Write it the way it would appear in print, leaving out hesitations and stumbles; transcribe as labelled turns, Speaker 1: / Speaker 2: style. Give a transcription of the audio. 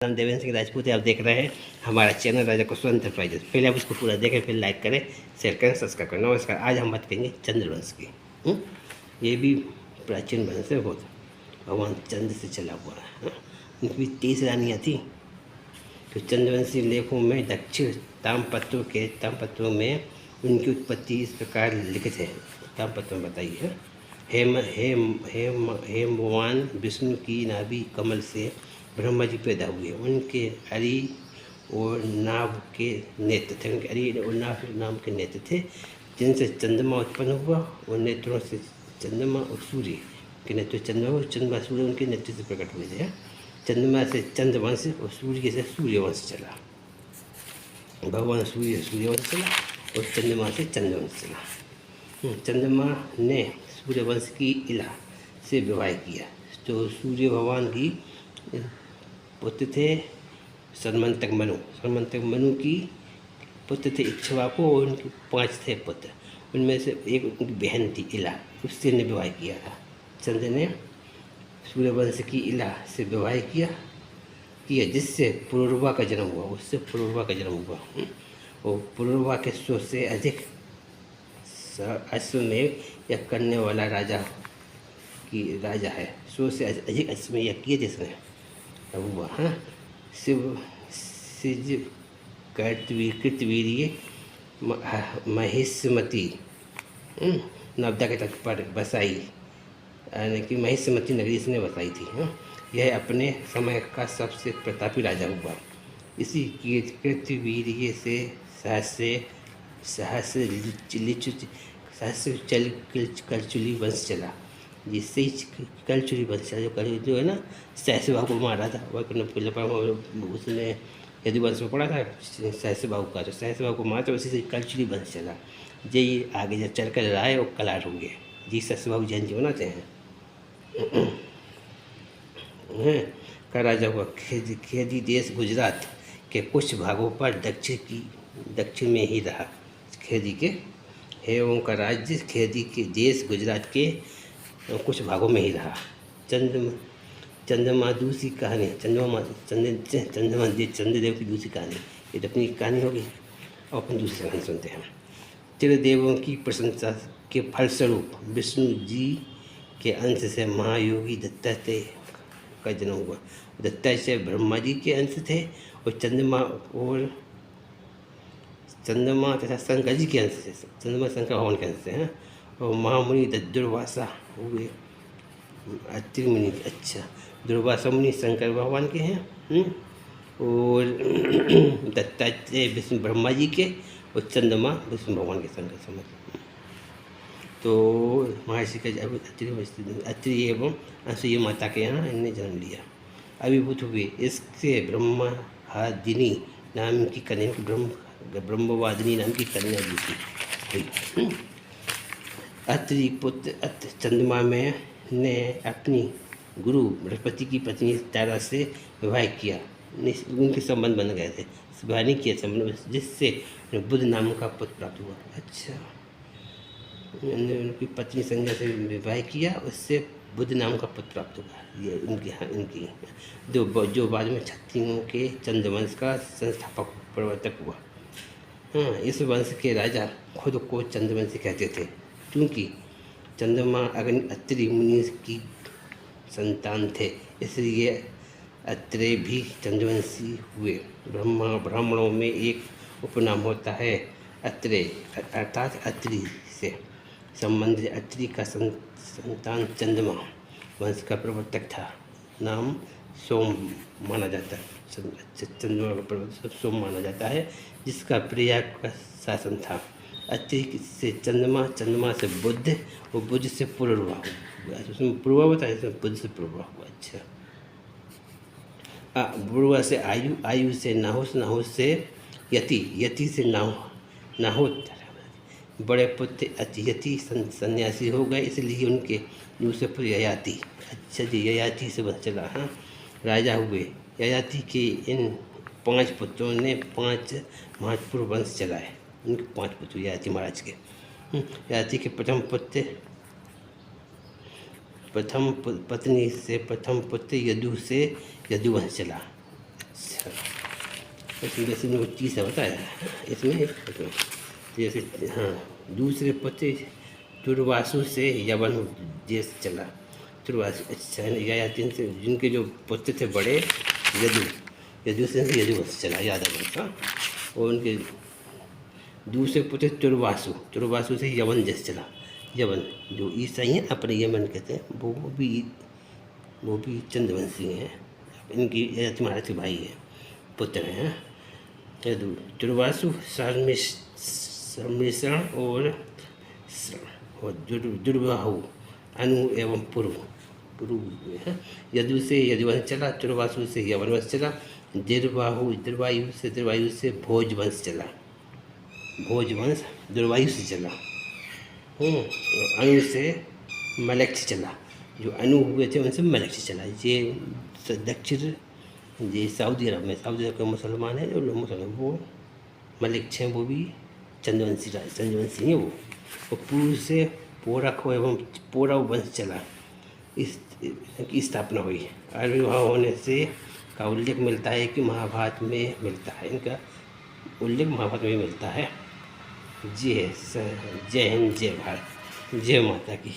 Speaker 1: नाम देवेंद्र सिंह राजपूत है। आप देख रहे हैं हमारा चैनल राजा कुशल एंटरप्राइजेस। पहले आप इसको पूरा देखें, फिर लाइक करें, शेयर करें, सब्सक्राइब करें। नमस्कार। आज हम बात करेंगे चंद्रवंश की। ये भी प्राचीन वंश है, बहुत भगवान चंद्र से चला हुआ है। उनकी भी 30 रानियाँ थी। तो चंद्रवंशी लेखों में दक्षिण तामपत्रों में उनकी उत्पत्ति इस प्रकार लिखित है। तामपत्र में बताइए। हेमवान विष्णु की नाभि कमल से ब्रह्मा जी पैदा हुए। उनके अरि और नाभ के नेत्र थे। उनके अरि और नाभ के नेत्र थे, जिनसे चंद्रमा उत्पन्न हुआ। और नेत्रों से चंद्रमा और सूर्य के नेत्र, चंद्रमा सूर्य उनके नेत्र से प्रकट हुए थे। चंद्रमा से चंद्रवंश और सूर्य से सूर्यवंश चला। भगवान सूर्यवंश चला और चंद्रमा से चंद्रवंश चला। चंद्रमा ने सूर्यवंश की इला से विवाह किया। तो सूर्य भगवान की पुत्र थे सन्मंतक मनु की पुत्र थे इक्ष्वाकु, और उनके 5 थे पुत्र। उनमें से एक उनकी बहन थी इला, उससे ने विवाह किया था। चंद्र ने सूर्यवंश की इला से विवाह किया, जिससे पुरुरवा का जन्म हुआ। उससे पुरुरवा का जन्म हुआ। और पुरुरवा के 100 से अधिक अश्वमेव यज्ञ करने वाला राजा है। 100 से अधिक अश्वमेव यज्ञ किए जिसने हुआ। हाँ, सिज कृतवीर्य महिष्मती नवदा के तट पर बसाई, यानी कि महिष्मती नगरी इसने बसाई थी। यह अपने समय का सबसे प्रतापी राजा हुआ। इसी कृतवीर्य से सहस्र कलचुली वंश चला। जिससे ही कलचुली वंश चला, जो है ना, सहस्रबाहु को मारा था। उसने यदुवंश में पढ़ा था सहस्रबाहु का। तो सहस्रबाहु को मारा था, उसी से कलचुली वंश चला। ये आगे जब चल कर रहा है वो कलार होंगे जी। सहस्रबाहु जयंती मनाते हैं। का राजा हुआ। खेदी देश गुजरात के कुछ भागों पर दक्षिण में ही रहा। खेदी के हेमों का राज्य खेदी के देश गुजरात के कुछ भागों में ही रहा। चंद्रमा दूसरी कहानी। चंद्रदेव की दूसरी कहानी। ये तो अपनी कहानी होगी, और अपन दूसरी कहानी सुनते हैं। त्रिदेवों की प्रशंसा के फलस्वरूप विष्णु जी के अंश से महायोगी दत्तात्रेय का जन्म हुआ। दत्तात्रेय ब्रह्मा जी के अंश थे, और चंद्रमा तथा शंकर जी के अंश से। चंद्रमा शंकर भगवान के अंश से हैं। और महामुनि दुर्वासा हुए अत्रि मुनि। अच्छा, दुर्वासा मुनि शंकर भगवान के हैं। और दत्तात्रेय विष्णु ब्रह्मा जी के, और चंद्रमा विष्णु भगवान के शंकर समझ। तो महर्षि का अत्रि एवं असूया माता के यहाँ इन्हें जन्म लिया, अभिभूत हुए। इससे ब्रह्मवादिनी नाम की कन्या ब्रह्मवादिनी नाम की कन्या भी थी। अत्रि पुत्र चंद्रमा में ने अपनी गुरु बृहस्पति की पत्नी तारा से विवाह किया। उनके संबंध बन गए थे। विवाह नहीं किया संबंध, जिससे बुध नाम का पुत्र प्राप्त हुआ। अच्छा, उनकी पत्नी संज्ञा से विवाह किया, उससे बुध नाम का पुत्र प्राप्त हुआ। ये इनकी जो बाद में क्षत्रियों के चंद्रवंश का संस्थापक प्रवर्तक हुआ। हाँ, इस वंश के राजा खुद को चंद्रवंशी कहते थे, क्योंकि चंद्रमा अत्रि मुनि की संतान थे, इसलिए अत्रेय भी चंद्रवंशी हुए। ब्राह्मणों में एक उपनाम होता है अत्रेय, अर्थात अत्रि से संबंधित। अत्रि का संतान चंद्रमा वंश का प्रवर्तक था। नाम सोम माना जाता है। चंद्रमा का प्रवर्तक सोम माना जाता है, जिसका प्रयाग का शासन था। अत्रि से चंद्रमा से बुध, और बुध से पुरुरवा हुआ। उसमें पुरुरवा बताया, इसमें बुध से पुरुरवा हुआ। अच्छा, पुरुरवा से आयु से नाहुस, नाहुस से यति से नाहुत। बड़े पुत्र यति सन्यासी हो गए, इसलिए उनके दूसरे पुत्र ययाति। अच्छा जी, ययाति से बस चला। हाँ, राजा हुए। ययाति के इन 5 पुत्रों ने 5 महत्वपूर्ण वंश चलाए। उनके 5 पुत्र ययाति महाराज के। ययाति के प्रथम पत्नी से प्रथम पुत्र यदु से यदुवंश चला। इसमें जैसे वो चीज़ बताया इसमें जैसे हाँ दूसरे पुत्र दुर्वासु से यवन देश चला। दुर्वासु अच्छा या जिनके जो पुत्र थे बड़े यदु से यदुवंश चला यादव वंश। और उनके दूसरे पुत्र तुर्वासु से यवन देश चला। यवन जो ईसाई हैं अपने यमन कहते हैं वो भी चंद्रवंशी हैं। इनकी महाराज के भाई है पुत्र हैं। दुर्वासु सम्मिश्रण और दुर्वाहु अनु एवं पुरु है। यदु से यदुवंश चला। दुर्वासु से यवन वंश चला। दुर्वायु से भोजवंश चला। भोजवंश दुर्वायु से चला। अनु से मलक्ष चला। जो अनु हुए थे उनसे मलक्ष चला। ये दक्षिण ये सऊदी अरब के मुसलमान हैं जो लोग मुसलमान वो मलिक्ष हैं, वो भी चंद्रवंशी हैं वो। और पूर्व से पोरख एवं पौरव वंश चला। इसकी स्थापना हुई। आविर्भाव होने से का उल्लेख मिलता है कि महाभारत में मिलता है। इनका उल्लेख महाभारत में मिलता है। जय हिंद, जय भारत, जय माता की।